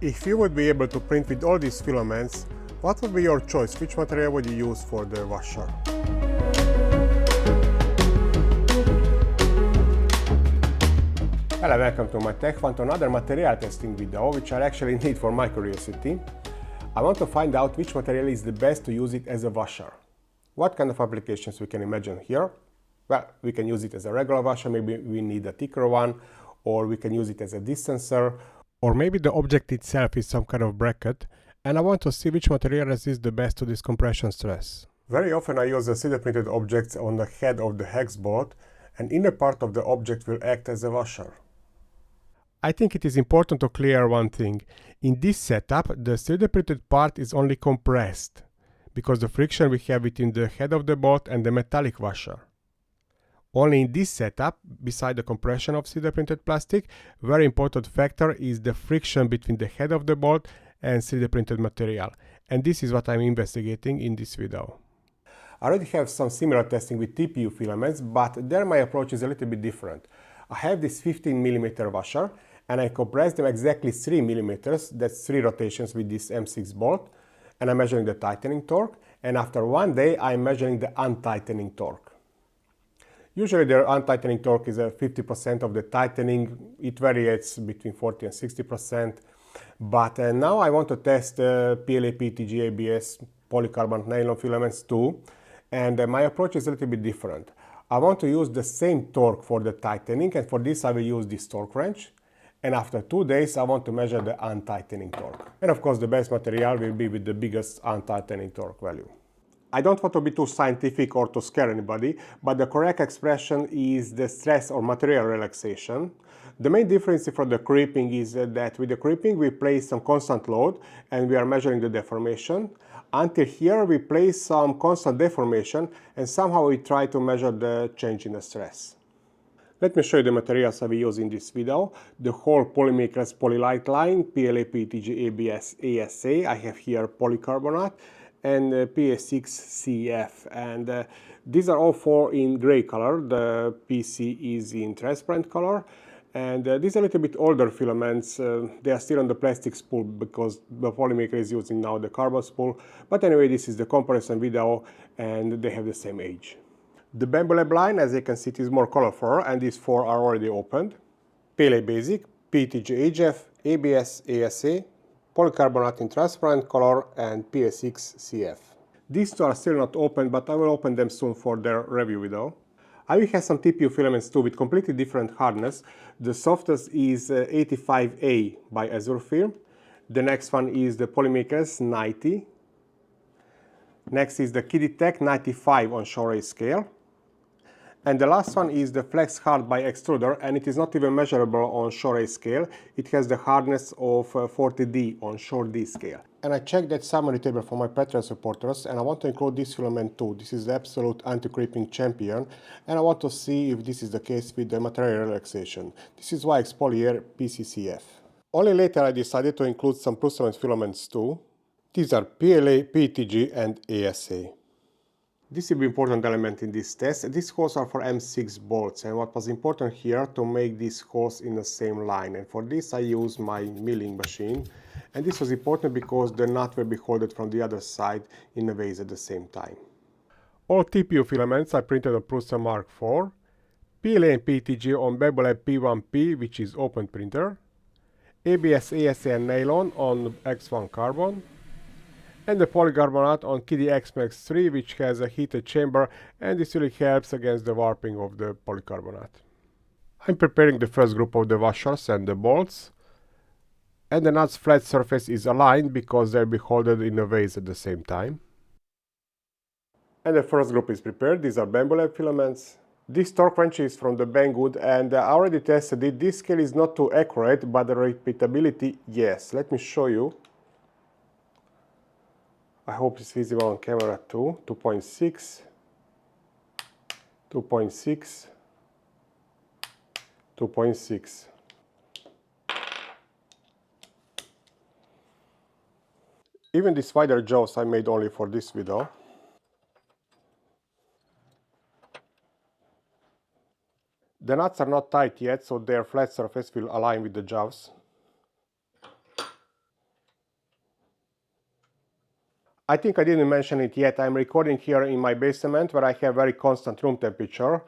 If you would be able to print with all these filaments, what would be your choice? Which material would you use for the washer? Hello, welcome to my tech fun to another material testing video, which I actually need for my curiosity. I want to find out which material is the best to use it as a washer. What kind of applications we can imagine here? Well, we can use it as a regular washer, maybe we need a thicker one, or we can use it as a distancer, or maybe the object itself is some kind of bracket, and I want to see which material resists the best to this compression stress. Very often I use the 3D printed objects on the head of the hex bolt, and inner part of the object will act as a washer. I think it is important to clear one thing. In this setup, the 3D printed part is only compressed, because the friction we have between the head of the bolt and the metallic washer. Only in this setup, beside the compression of 3D printed plastic, very important factor is the friction between the head of the bolt and 3D printed material. And this is what I'm investigating in this video. I already have some similar testing with TPU filaments, but there my approach is a little bit different. I have this 15mm washer, and I compress them exactly 3mm, that's 3 rotations with this M6 bolt, and I'm measuring the tightening torque, and after 1 day I'm measuring the untightening torque. Usually the untightening torque is 50% of the tightening. It varies between 40 and 60%. But now I want to test PLA, PETG, ABS, polycarbonate nylon filaments too. And my approach is a little bit different. I want to use the same torque for the tightening, and for this I will use this torque wrench. And after 2 days I want to measure the untightening torque. And of course the best material will be with the biggest untightening torque value. I don't want to be too scientific or to scare anybody, but the correct expression is the stress or material relaxation. The main difference for the creeping is that with the creeping we place some constant load and we are measuring the deformation. Until here we place some constant deformation and somehow we try to measure the change in the stress. Let me show you the materials I will use in this video. The whole Polymakers Polylite line, PLA, PETG, ABS, ASA. I have here polycarbonate and PS6CF, and these are all 4 in gray color. The PC is in transparent color, and these are a little bit older filaments. They are still on the plastic spool because the polymaker is using now the carbon spool, but anyway, this is the comparison video and they have the same age. The Bamboo Lab line, as you can see, it is more colorful, and these 4 are already opened. PLA Basic, PETG HF, ABS ASA, polycarbonate in transparent color, and PS6CF. These 2 are still not open, but I will open them soon for their review video. I will have some TPU filaments too with completely different hardness. The softest is 85A by Azurefilm. The next one is the Polymakers 90. Next is the Kiditech 95 on Shorey scale. And the last one is the Flex Hard by Extruder, and it is not even measurable on Shorey scale. It has the hardness of 40D on Shore D scale. And I checked that summary table for my Patreon supporters, and I want to include this filament too. This is the absolute anti-creeping champion, and I want to see if this is the case with the material relaxation. This is YX Polyair PCCF. Only later I decided to include some Prusament filaments too. These are PLA, PETG and ASA. This is an important element in this test. These holes are for M6 bolts, and what was important here to make these holes in the same line, and for this I use my milling machine, and this was important because the nut will be holded from the other side in a vase at the same time. All TPU filaments are printed on Prusa Mark IV, PLA and PETG on Bamboo Lab P1P, which is open printer, ABS, ASA and nylon on X1 carbon, and the polycarbonate on KIDI X-Max 3, which has a heated chamber, and this really helps against the warping of the polycarbonate. I'm preparing the first group of the washers and the bolts, and the nut's flat surface is aligned because they'll be held in a vase at the same time. And the first group is prepared. These are Bamboo Lab filaments. This torque wrench is from the Banggood, and I already tested it. This scale is not too accurate, but the repeatability, yes. Let me show you. I hope it's visible on camera too. 2.6, 2.6, 2.6. Even these wider jaws I made only for this video. The nuts are not tight yet, so their flat surface will align with the jaws. I think I didn't mention it yet. I'm recording here in my basement where I have very constant room temperature,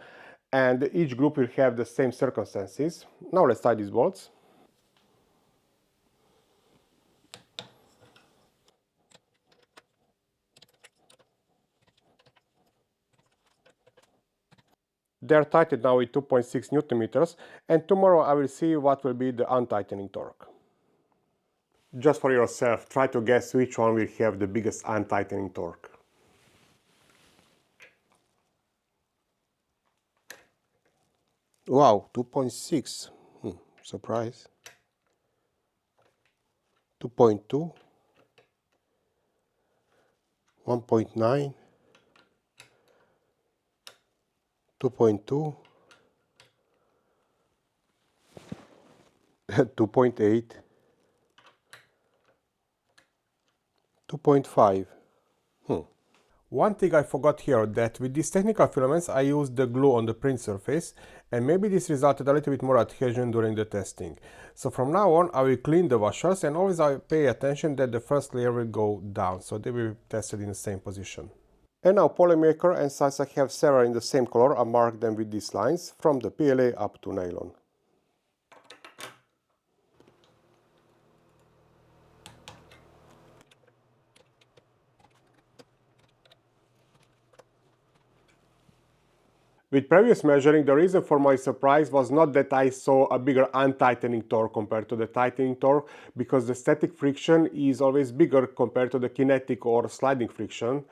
and each group will have the same circumstances. Now let's tie these bolts. They're tightened now with 2.6 Newton meters, and tomorrow I will see what will be the untightening torque. Just for yourself, try to guess which one will have the biggest untightening torque. Wow, 2.6. Surprise. 2.2. 1.9. 2.2. 2.8. 2.5. One thing I forgot here, that with these technical filaments I used the glue on the print surface, and maybe this resulted a little bit more adhesion during the testing. So from now on I will clean the washers, and always I pay attention that the first layer will go down, so they will be tested in the same position. And now polymaker, and since I have several in the same color, I mark them with these lines from the PLA up to nylon. With previous measuring, the reason for my surprise was not that I saw a bigger untightening torque compared to the tightening torque, because the static friction is always bigger compared to the kinetic or sliding friction,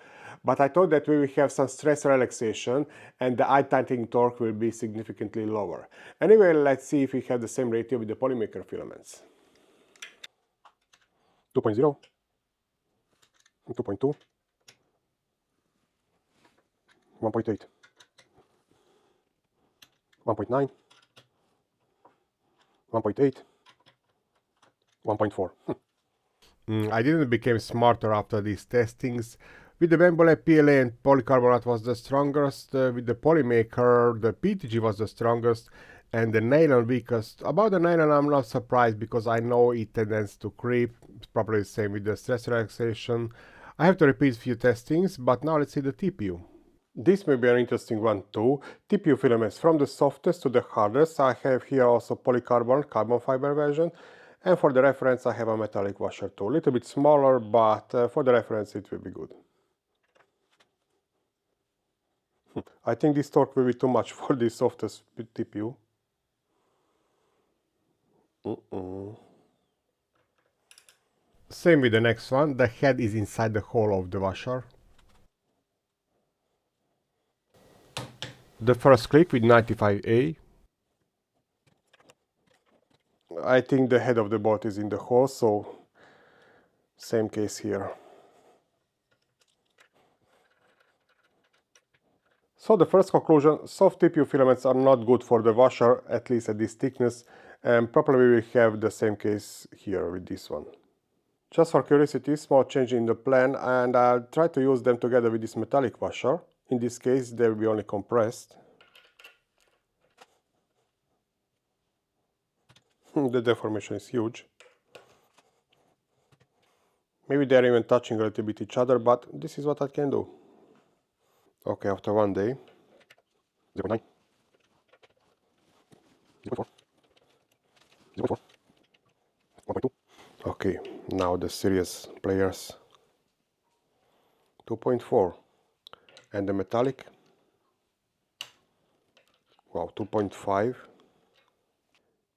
but I thought that we will have some stress relaxation and the untightening torque will be significantly lower. Anyway, let's see if we have the same ratio with the polymaker filaments. 2.0, 2.2, 1.8. 1.9, 1.8, 1.4. I didn't become smarter after these testings. With the Bambole, PLA and polycarbonate was the strongest. With the polymaker, the PETG was the strongest, and the nylon weakest. About the nylon, I'm not surprised because I know it tends to creep. It's probably the same with the stress relaxation. I have to repeat a few testings, but now let's see the TPU. This may be an interesting one too. TPU filaments from the softest to the hardest. I have here also polycarbonate carbon fiber version, and for the reference I have a metallic washer too. A little bit smaller, but for the reference it will be good. I think this torque will be too much for the softest TPU. Same with the next one. The head is inside the hole of the washer. The first click with 95A. I think the head of the bolt is in the hole, so same case here. So the first conclusion, soft TPU filaments are not good for the washer, at least at this thickness, and probably we will have the same case here with this one. Just for curiosity, small change in the plan, and I'll try to use them together with this metallic washer. In this case they will be only compressed. The deformation is huge. Maybe they're even touching a little bit each other, but this is what I can do. Okay, after one day, 0.9, 0.4, 0.4, 1.2. Okay, now the serious players. 2.4. And the metallic, wow, 2.5.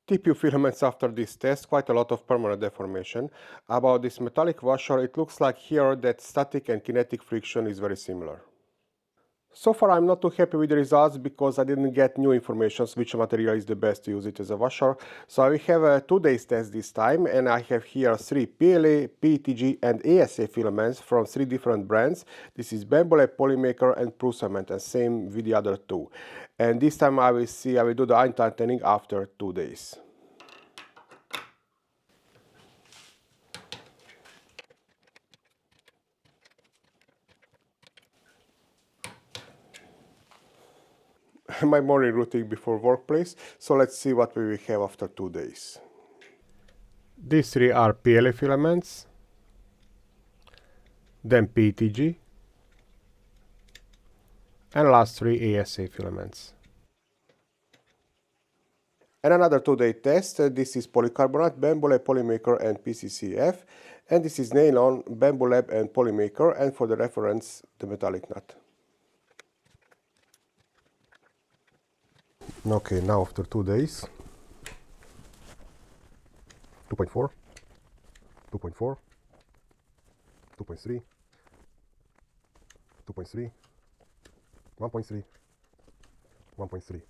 TPU filaments after this test, quite a lot of permanent deformation. About this metallic washer, it looks like here that static and kinetic friction is very similar. So far I'm not too happy with the results because I didn't get new information which material is the best to use it as a washer. So I will have a 2 days test this time, and I have here 3 PLA, PETG and ASA filaments from 3 different brands. This is Bambole, Polymaker and Filament, and same with the other 2. And this time I will do the untightening after 2 days. My morning routine before workplace, so let's see what we will have after 2 days. These 3 are PLA filaments. then PETG, and last 3 ASA filaments. And another 2-day test, this is polycarbonate, Bamboo Polymaker and PCCF, and this is nylon, Bamboo Lab and Polymaker, and for the reference, the metallic nut. Okay, now after 2 days, 2.4, 2.4, 2.3, 2.3, 1.3, 1.3.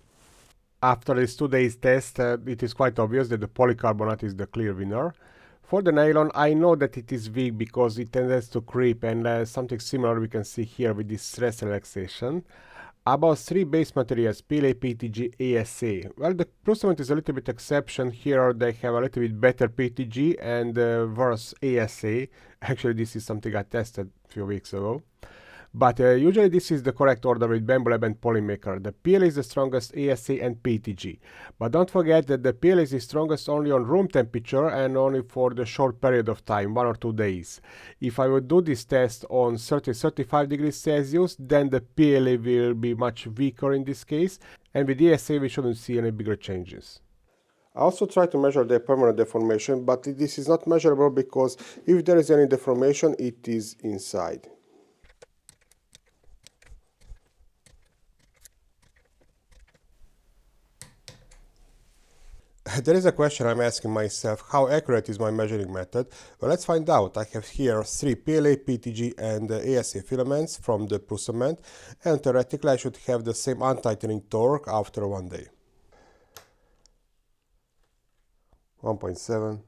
After this 2 days test, it is quite obvious that the polycarbonate is the clear winner. For the nylon, I know that it is weak because it tends to creep, and something similar we can see here with this stress relaxation. About 3 base materials, PLA, PETG, ASA. Well, the filament is a little bit exception. Here they have a little bit better PETG and worse ASA. Actually, this is something I tested a few weeks ago. But usually this is the correct order with Bamboo Lab and Polymaker. The PLA is the strongest, ASA and PETG. But don't forget that the PLA is the strongest only on room temperature and only for the short period of time, 1 or 2 days. If I would do this test on 30-35 degrees Celsius, then the PLA will be much weaker in this case, and with ASA we shouldn't see any bigger changes. I also try to measure the permanent deformation, but this is not measurable because if there is any deformation, it is inside. There is a question I'm asking myself, how accurate is my measuring method? Well, let's find out. I have here 3 PLA, PETG and ASA filaments from the filament, and theoretically I should have the same untightening torque after 1 day. 1.7,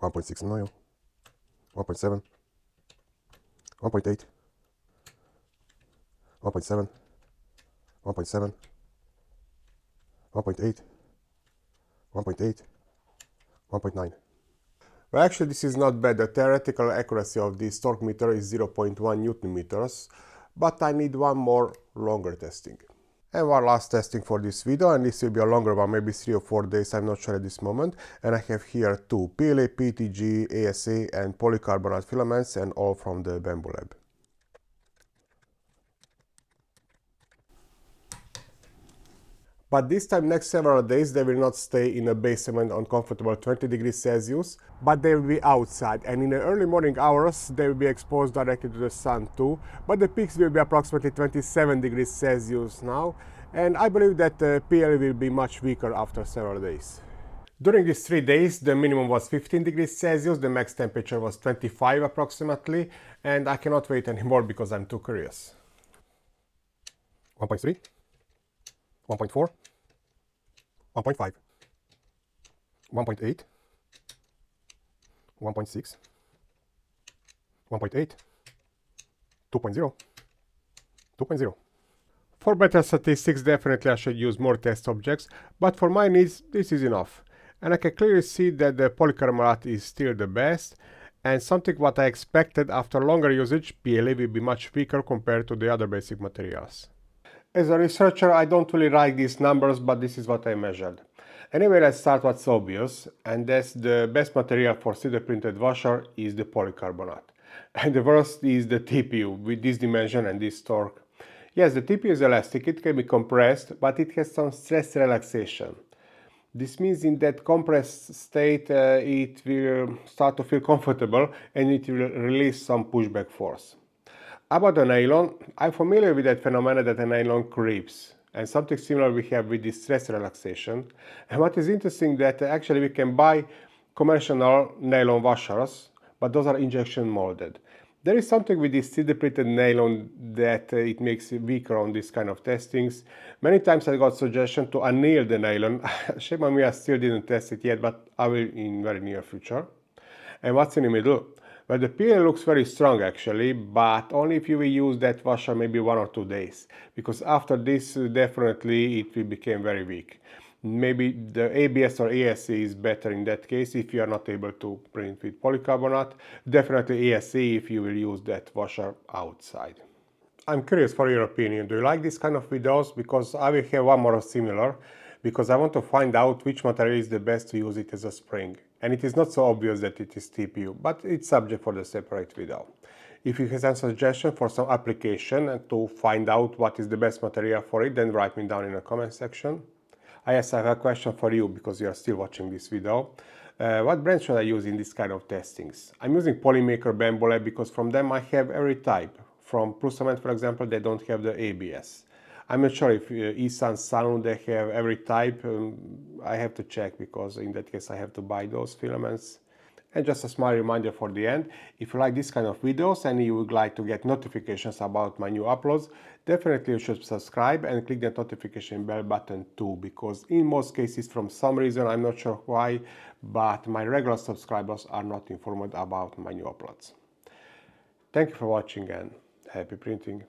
1.6 no, 1.7, 1.8, 1.7, 1.7, 1.8, 1.8, 1.9. Well, actually this is not bad. The theoretical accuracy of this torque meter is 0.1 Newton meters, but I need one more longer testing. And one last testing for this video, and this will be a longer one, maybe 3 or 4 days, I'm not sure at this moment. And I have here 2 PLA, PETG, ASA and polycarbonate filaments, and all from the Bamboo Lab. But this time, next several days, they will not stay in a basement on comfortable 20 degrees Celsius, but they will be outside, and in the early morning hours they will be exposed directly to the sun too, but the peaks will be approximately 27 degrees Celsius now, and I believe that the PLA will be much weaker after several days. During these 3 days, the minimum was 15 degrees Celsius, the max temperature was 25 approximately, and I cannot wait anymore because I'm too curious. 1.3, 1.4, 1.5, 1.8, 1.6, 1.8, 2.0, 2.0. For better statistics, definitely I should use more test objects, but for my needs, this is enough. And I can clearly see that the polycarbonate is still the best, and something what I expected after longer usage, PLA will be much weaker compared to the other basic materials. As a researcher, I don't really like these numbers, but this is what I measured. Anyway, let's start what's obvious, and that's the best material for 3D printed washer is the polycarbonate. And the worst is the TPU with this dimension and this torque. Yes, the TPU is elastic, it can be compressed, but it has some stress relaxation. This means in that compressed state it will start to feel comfortable and it will release some pushback force. About the nylon, I'm familiar with that phenomenon that the nylon creeps, and something similar we have with this stress relaxation. And what is interesting that actually we can buy conventional nylon washers, but those are injection molded. There is something with this 3D printed nylon that it makes it weaker on this kind of testings. Many times I got suggestion to anneal the nylon. Shame on me, I still didn't test it yet, but I will in very near future. And what's in the middle? Well, the PLA looks very strong actually, but only if you will use that washer maybe 1 or 2 days, because after this definitely it will become very weak. Maybe the ABS or ASA is better in that case if you are not able to print with polycarbonate. Definitely ASA if you will use that washer outside. I'm curious for your opinion. Do you like this kind of videos? Because I will have one more similar, because I want to find out which material is the best to use it as a spring. and it is not so obvious that it is TPU, but it's subject for the separate video. If you have some suggestion for some application and to find out what is the best material for it, then write me down in the comment section. I have a question for you because you are still watching this video. What brand should I use in this kind of testings? I'm using Polymaker Bambole because from them I have every type. From Filament, for example, they don't have the ABS. I'm not sure if Isan, Sanu, they have every type. I have to check because in that case I have to buy those filaments. And just a small reminder for the end, if you like this kind of videos and you would like to get notifications about my new uploads, definitely you should subscribe and click the notification bell button too, because in most cases, from some reason, I'm not sure why, but my regular subscribers are not informed about my new uploads. Thank you for watching and happy printing.